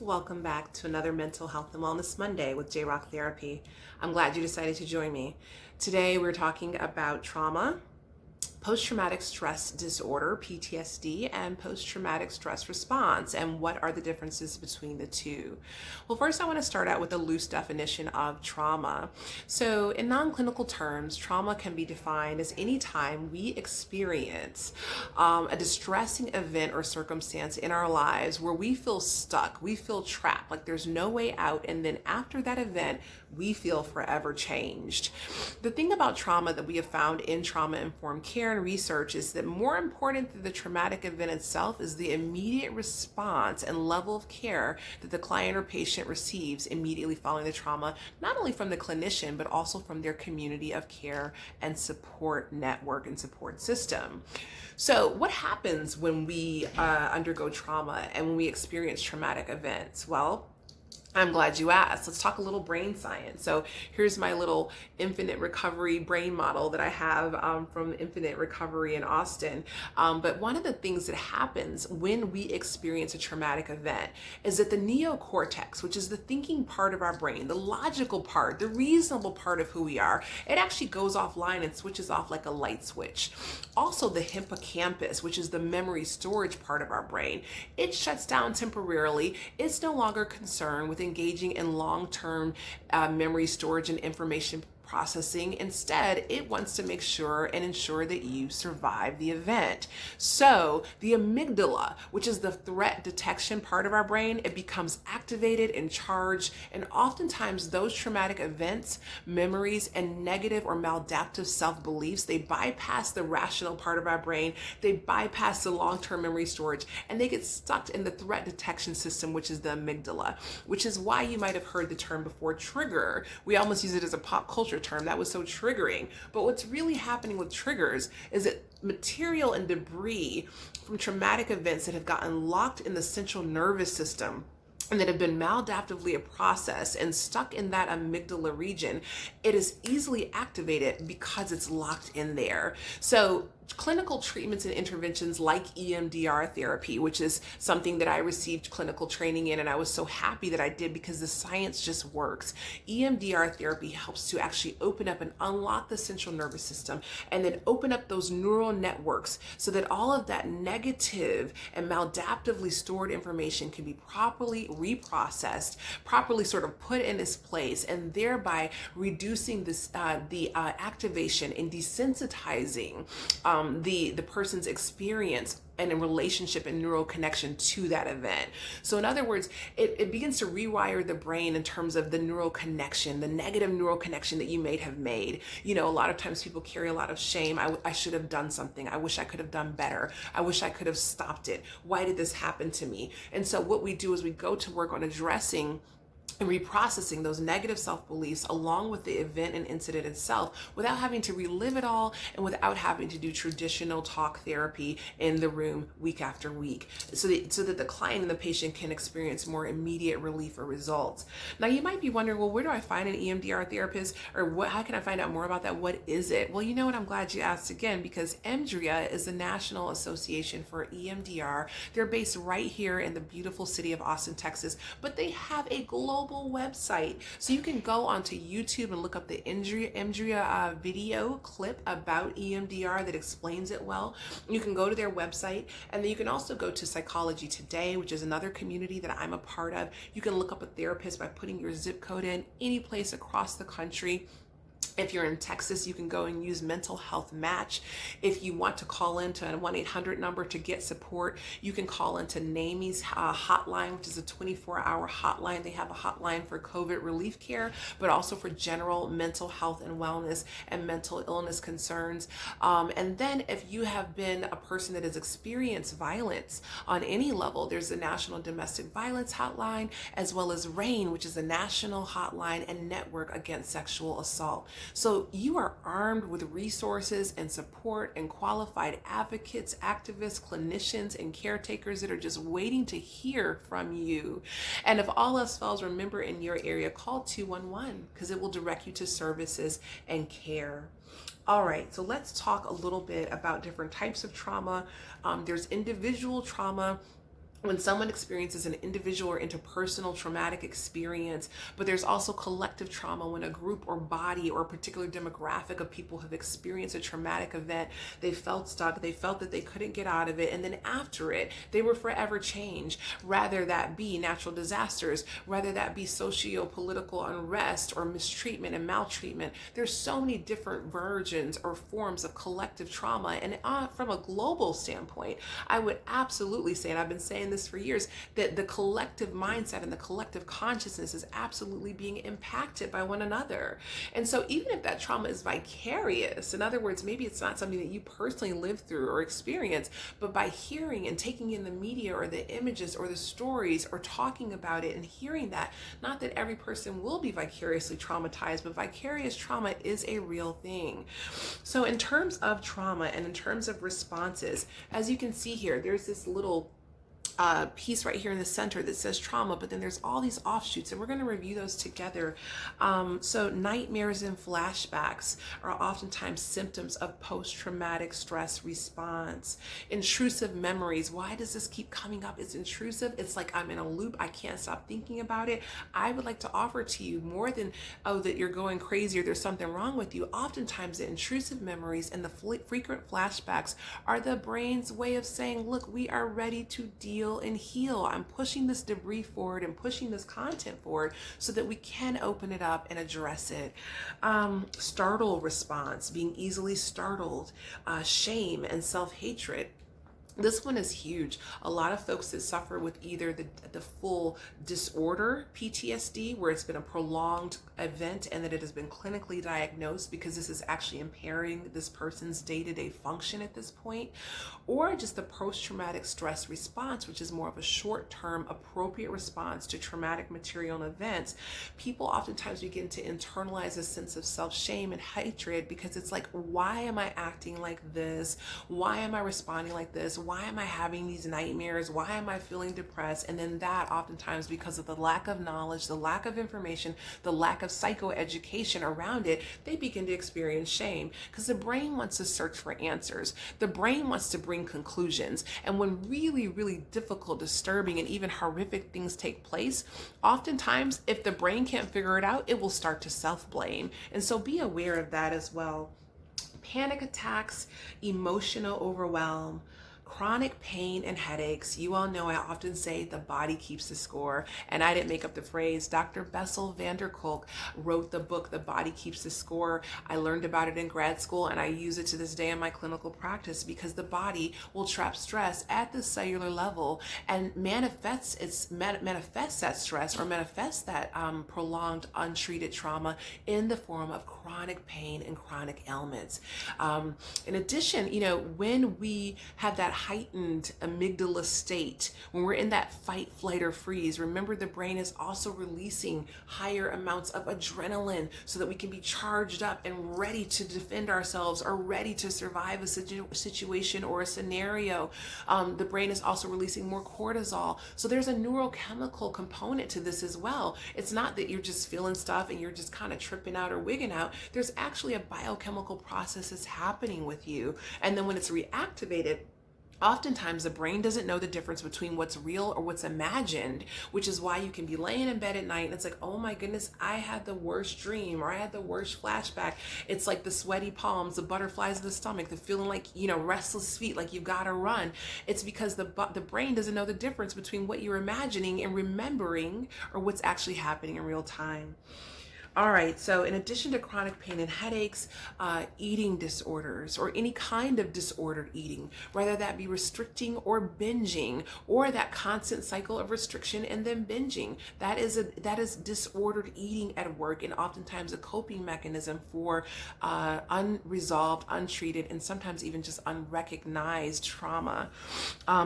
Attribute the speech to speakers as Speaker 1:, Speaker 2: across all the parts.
Speaker 1: Welcome back to another Mental Health and Wellness Monday with Jrocktherapy. I'm glad you decided to join me. Today we're talking about trauma, post-traumatic stress disorder, PTSD, and post-traumatic stress response, and what are the differences between the two. Well, first I want to start out with a loose definition of trauma. So in non-clinical terms, trauma can be defined as any time we experience a distressing event or circumstance in our lives where we feel stuck, we feel trapped, like there's no way out, and then after that event, we feel forever changed. The thing about trauma that we have found in trauma-informed care and research is that more important than the traumatic event itself is the immediate response and level of care that the client or patient receives immediately following the trauma, not only from the clinician, but also from their community of care and support network and support system. So what happens when we undergo trauma and when we experience traumatic events? Well, I'm glad you asked. Let's talk a little brain science. So here's my little infinite recovery brain model that I have from Infinite Recovery in Austin. But one of the things that happens when we experience a traumatic event is that the neocortex, which is the thinking part of our brain, the logical part, the reasonable part of who we are, it actually goes offline and switches off like a light switch. Also, the hippocampus, which is the memory storage part of our brain, it shuts down temporarily. It's no longer concerned with engaging in long-term memory storage and information processing. Instead, it wants to make sure and ensure that you survive the event. So the amygdala, which is the threat detection part of our brain, it becomes activated and charged. And oftentimes those traumatic events, memories, and negative or maladaptive self-beliefs, they bypass the rational part of our brain. They bypass the long-term memory storage, and they get stuck in the threat detection system, which is the amygdala, which is why you might have heard the term before, trigger. We almost use it as a pop culture term. That was so triggering. But what's really happening with triggers is that material and debris from traumatic events that have gotten locked in the central nervous system and that have been maladaptively processed and stuck in that amygdala region, it is easily activated because it's locked in there. So clinical treatments and interventions like EMDR therapy, which is something that I received clinical training in, and I was so happy that I did because the science just works. EMDR therapy helps to actually open up and unlock the central nervous system and then open up those neural networks so that all of that negative and maladaptively stored information can be properly reprocessed, properly sort of put in its place, and thereby reducing this the activation and desensitizing the person's experience and a relationship and neural connection to that event. So in other words, it begins to rewire the brain in terms of the neural connection, the negative neural connection that you may have made. You know, a lot of times people carry a lot of shame. I should have done something. I wish I could have done better. I wish I could have stopped it. Why did this happen to me? And so what we do is we go to work on addressing and reprocessing those negative self-beliefs along with the event and incident itself without having to relive it all and without having to do traditional talk therapy in the room week after week, so that the client and the patient can experience more immediate relief or results. Now you might be wondering, well, where do I find an EMDR therapist, or how can I find out more about that? What is it? Well, you know what, I'm glad you asked again, because EMDRIA is the National Association for EMDR. They're based right here in the beautiful city of Austin, Texas, but they have a global website. So you can go onto YouTube and look up the EMDRIA video clip about EMDR that explains it well. You can go to their website, and then you can also go to Psychology Today, which is another community that I'm a part of. You can look up a therapist by putting your zip code in any place across the country. If you're in Texas, you can go and use Mental Health Match. If you want to call into a 1-800 number to get support, you can call into NAMI's hotline, which is a 24-hour hotline. They have a hotline for COVID relief care, but also for general mental health and wellness and mental illness concerns. And then if you have been a person that has experienced violence on any level, there's the National Domestic Violence Hotline, as well as RAIN, which is the National Hotline and Network Against Sexual Assault. So you are armed with resources and support and qualified advocates, activists, clinicians, and caretakers that are just waiting to hear from you. And if all else fails, remember, in your area, call 211 because it will direct you to services and care. All right, so let's talk a little bit about different types of trauma. There's individual trauma, when someone experiences an individual or interpersonal traumatic experience, but there's also collective trauma when a group or body or a particular demographic of people have experienced a traumatic event, they felt stuck, they felt that they couldn't get out of it, and then after it, they were forever changed. Rather that be natural disasters, whether that be socio-political unrest or mistreatment and maltreatment. There's so many different versions or forms of collective trauma. And from a global standpoint, I would absolutely say, and I've been saying this for years, that the collective mindset and the collective consciousness is absolutely being impacted by one another. And so even if that trauma is vicarious, in other words, maybe it's not something that you personally lived through or experienced, but by hearing and taking in the media or the images or the stories or talking about it and hearing that, not that every person will be vicariously traumatized, but vicarious trauma is a real thing. So in terms of trauma and in terms of responses, as you can see here, there's this little piece right here in the center that says trauma, but then there's all these offshoots, and we're going to review those together. So nightmares and flashbacks are oftentimes symptoms of post-traumatic stress response. Intrusive memories. Why does this keep coming up? It's intrusive. It's like I'm in a loop. I can't stop thinking about it. I would like to offer to you more than, oh, that you're going crazy or there's something wrong with you. Oftentimes the intrusive memories and the frequent flashbacks are the brain's way of saying, look, we are ready to deal and heal. I'm pushing this debris forward and pushing this content forward so that we can open it up and address it. Startle response, being easily startled, shame and self-hatred. This one is huge. A lot of folks that suffer with either the full disorder, PTSD, where it's been a prolonged event and that it has been clinically diagnosed because this is actually impairing this person's day-to-day function at this point, or just the post-traumatic stress response, which is more of a short-term appropriate response to traumatic material and events. People oftentimes begin to internalize a sense of self-shame and hatred because it's like, why am I acting like this? Why am I responding like this? Why am I having these nightmares? Why am I feeling depressed? And then that oftentimes, because of the lack of knowledge, the lack of information, the lack of psychoeducation around it, they begin to experience shame because the brain wants to search for answers. The brain wants to bring conclusions. And when really, really difficult, disturbing, and even horrific things take place, oftentimes, if the brain can't figure it out, it will start to self-blame. And so be aware of that as well. Panic attacks, emotional overwhelm, chronic pain and headaches. You all know I often say the body keeps the score, and I didn't make up the phrase. Dr. Bessel van der Kolk wrote the book, The Body Keeps the Score. I learned about it in grad school, and I use it to this day in my clinical practice because the body will trap stress at the cellular level and manifests that stress or manifests that prolonged untreated trauma in the form of chronic pain and chronic ailments. In addition, when we have that heightened amygdala state, when we're in that fight, flight, or freeze, remember the brain is also releasing higher amounts of adrenaline so that we can be charged up and ready to defend ourselves or ready to survive a situation or a scenario. The brain is also releasing more cortisol. So there's a neurochemical component to this as well. It's not that you're just feeling stuff and you're just kind of tripping out or wigging out. There's actually a biochemical process that's happening with you. And then when it's reactivated, oftentimes the brain doesn't know the difference between what's real or what's imagined, which is why you can be laying in bed at night and it's like, oh my goodness, I had the worst dream or I had the worst flashback. It's like the sweaty palms, the butterflies in the stomach, the feeling like, restless feet, like you've got to run. It's because the brain doesn't know the difference between what you're imagining and remembering or what's actually happening in real time. All right, so in addition to chronic pain and headaches, eating disorders or any kind of disordered eating, whether that be restricting or binging, or that constant cycle of restriction and then binging, that is disordered eating at work, and oftentimes a coping mechanism for unresolved, untreated, and sometimes even just unrecognized trauma.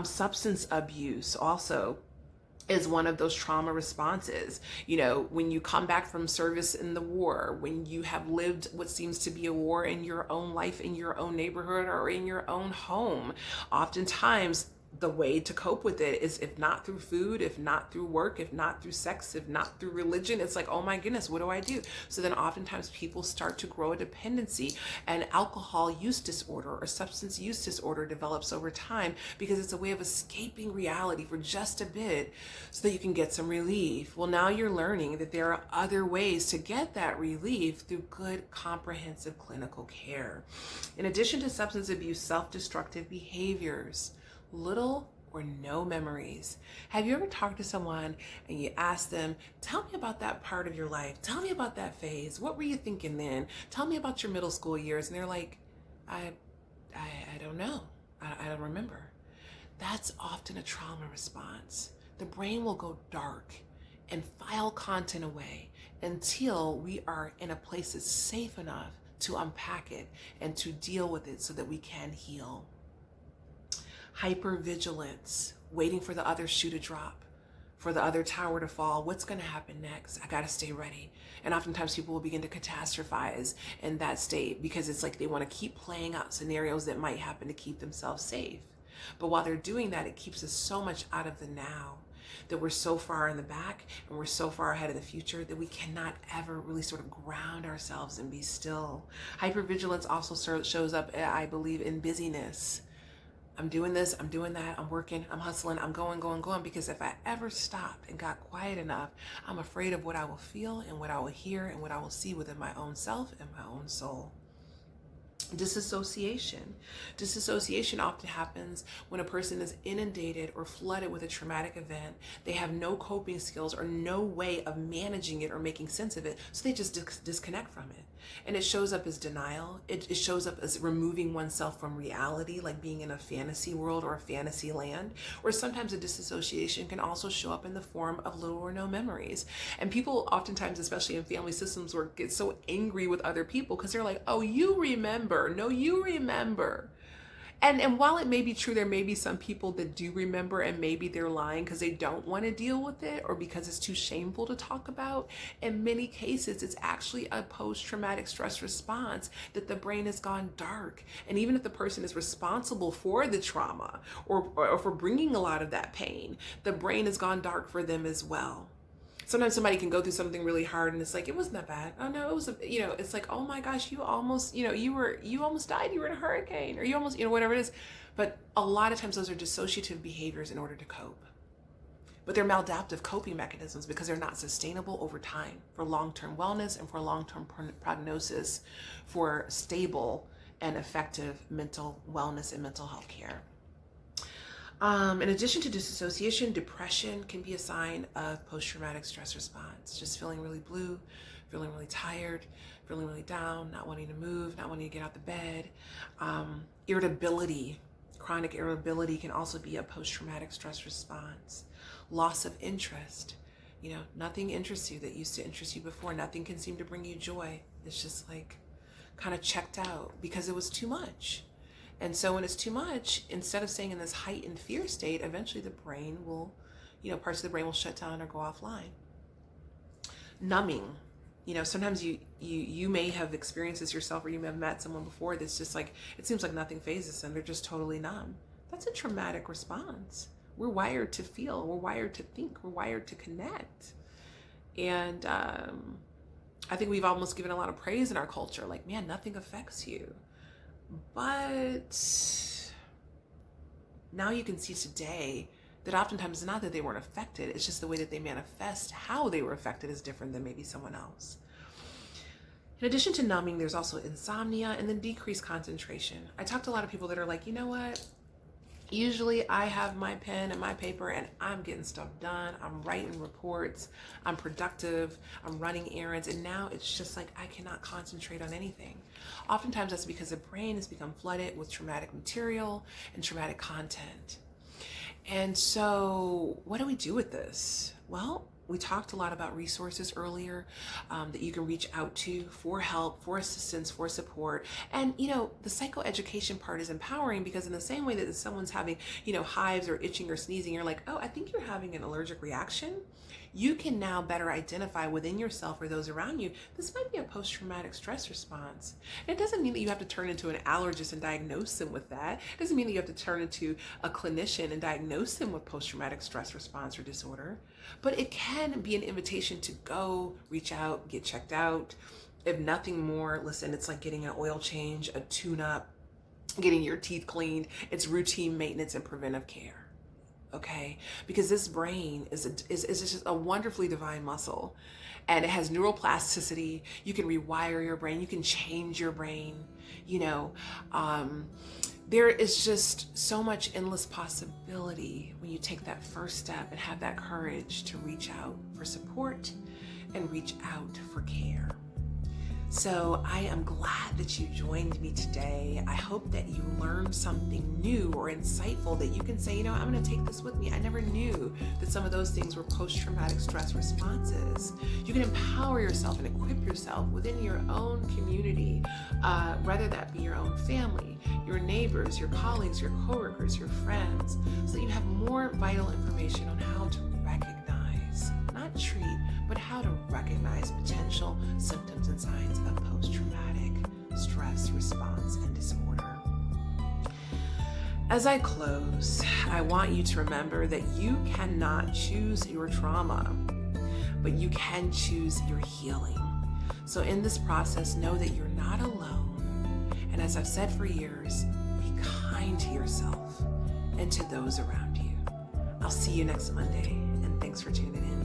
Speaker 1: Substance abuse also is one of those trauma responses. When you come back from service in the war, when you have lived what seems to be a war in your own life, in your own neighborhood, or in your own home, oftentimes the way to cope with it is, if not through food, if not through work, if not through sex, if not through religion, it's like, oh my goodness, what do I do? So then oftentimes people start to grow a dependency, and alcohol use disorder or substance use disorder develops over time, because it's a way of escaping reality for just a bit so that you can get some relief. Well, now you're learning that there are other ways to get that relief through good, comprehensive clinical care. In addition to substance abuse, self-destructive behaviors, little or no memories. Have you ever talked to someone and you ask them, tell me about that part of your life. Tell me about that phase. What were you thinking then? Tell me about your middle school years. And they're like, I don't know. I don't remember. That's often a trauma response. The brain will go dark and file content away until we are in a place that's safe enough to unpack it and to deal with it so that we can heal. Hypervigilance, waiting for the other shoe to drop, for the other tower to fall. What's going to happen next? I got to stay ready. And oftentimes people will begin to catastrophize in that state, because it's like they want to keep playing out scenarios that might happen to keep themselves safe. But while they're doing that, it keeps us so much out of the now, that we're so far in the back and we're so far ahead of the future that we cannot ever really sort of ground ourselves and be still. Hypervigilance also shows up, I believe, in busyness. I'm doing this, I'm doing that, I'm working, I'm hustling, I'm going, because if I ever stopped and got quiet enough, I'm afraid of what I will feel and what I will hear and what I will see within my own self and my own soul. Disassociation. Disassociation often happens when a person is inundated or flooded with a traumatic event. They have no coping skills or no way of managing it or making sense of it, so they just disconnect from it. And it shows up as denial. It shows up as removing oneself from reality, like being in a fantasy world or a fantasy land. Or sometimes a disassociation can also show up in the form of little or no memories. And people oftentimes, especially in family systems, work, get so angry with other people because they're like, oh, you remember. No, you remember. And while it may be true, there may be some people that do remember, and maybe they're lying because they don't want to deal with it or because it's too shameful to talk about. In many cases, it's actually a post-traumatic stress response that the brain has gone dark. And even if the person is responsible for the trauma or for bringing a lot of that pain, the brain has gone dark for them as well. Sometimes somebody can go through something really hard and it's like, it wasn't that bad. Oh no, it was, it's like, oh my gosh, you almost, you almost died. You were in a hurricane, or you almost, whatever it is. But a lot of times those are dissociative behaviors in order to cope. But they're maladaptive coping mechanisms because they're not sustainable over time for long-term wellness and for long-term prognosis for stable and effective mental wellness and mental health care. In addition to disassociation, depression can be a sign of post-traumatic stress response. Just feeling really blue, feeling really tired, feeling really down, not wanting to move, not wanting to get out the bed. Irritability, chronic irritability can also be a post-traumatic stress response. Loss of interest. Nothing interests you that used to interest you before. Nothing can seem to bring you joy. It's just like kind of checked out because it was too much. And so when it's too much, instead of staying in this heightened fear state, eventually the brain will, parts of the brain will shut down or go offline. Numbing. Sometimes you may have experienced this yourself, or you may have met someone before that's just like, it seems like nothing phases them. They're just totally numb. That's a traumatic response. We're wired to feel. We're wired to think. We're wired to connect. And I think we've almost given a lot of praise in our culture. Like, man, nothing affects you. But now you can see today that oftentimes it's not that they weren't affected, it's just the way that they manifest how they were affected is different than maybe someone else. In addition to numbing, there's also insomnia and then decreased concentration. I talked to a lot of people that are like, you know what? Usually I have my pen and my paper and I'm getting stuff done. I'm writing reports. I'm productive. I'm running errands. And now it's just like I cannot concentrate on anything. Oftentimes that's because the brain has become flooded with traumatic material and traumatic content. And so what do we do with this? Well, we talked a lot about resources earlier that you can reach out to for help, for assistance, for support. And, the psychoeducation part is empowering because in the same way that if someone's having, hives or itching or sneezing, you're like, oh, I think you're having an allergic reaction. You can now better identify within yourself or those around you, this might be a post-traumatic stress response. And it doesn't mean that you have to turn into an allergist and diagnose them with that. It doesn't mean that you have to turn into a clinician and diagnose them with post-traumatic stress response or disorder. But it can be an invitation to go, reach out, get checked out. If nothing more, listen, it's like getting an oil change, a tune-up, getting your teeth cleaned. It's routine maintenance and preventive care. Okay, because this brain is just a wonderfully divine muscle, and it has neuroplasticity. You can rewire your brain. You can change your brain. There is just so much endless possibility when you take that first step and have that courage to reach out for support and reach out for care. So I am glad that you joined me today. I hope that you learned something new or insightful that you can say, I'm going to take this with me. I never knew that some of those things were post-traumatic stress responses. You can empower yourself and equip yourself within your own community, whether that be your own family, your neighbors, your colleagues, your coworkers, your friends, so that you have more vital information on how to recognize, not treat, but how to recognize potential symptoms and signs of post-traumatic stress response and disorder. As I close, I want you to remember that you cannot choose your trauma, but you can choose your healing. So in this process, know that you're not alone. And as I've said for years, be kind to yourself and to those around you. I'll see you next Monday, and thanks for tuning in.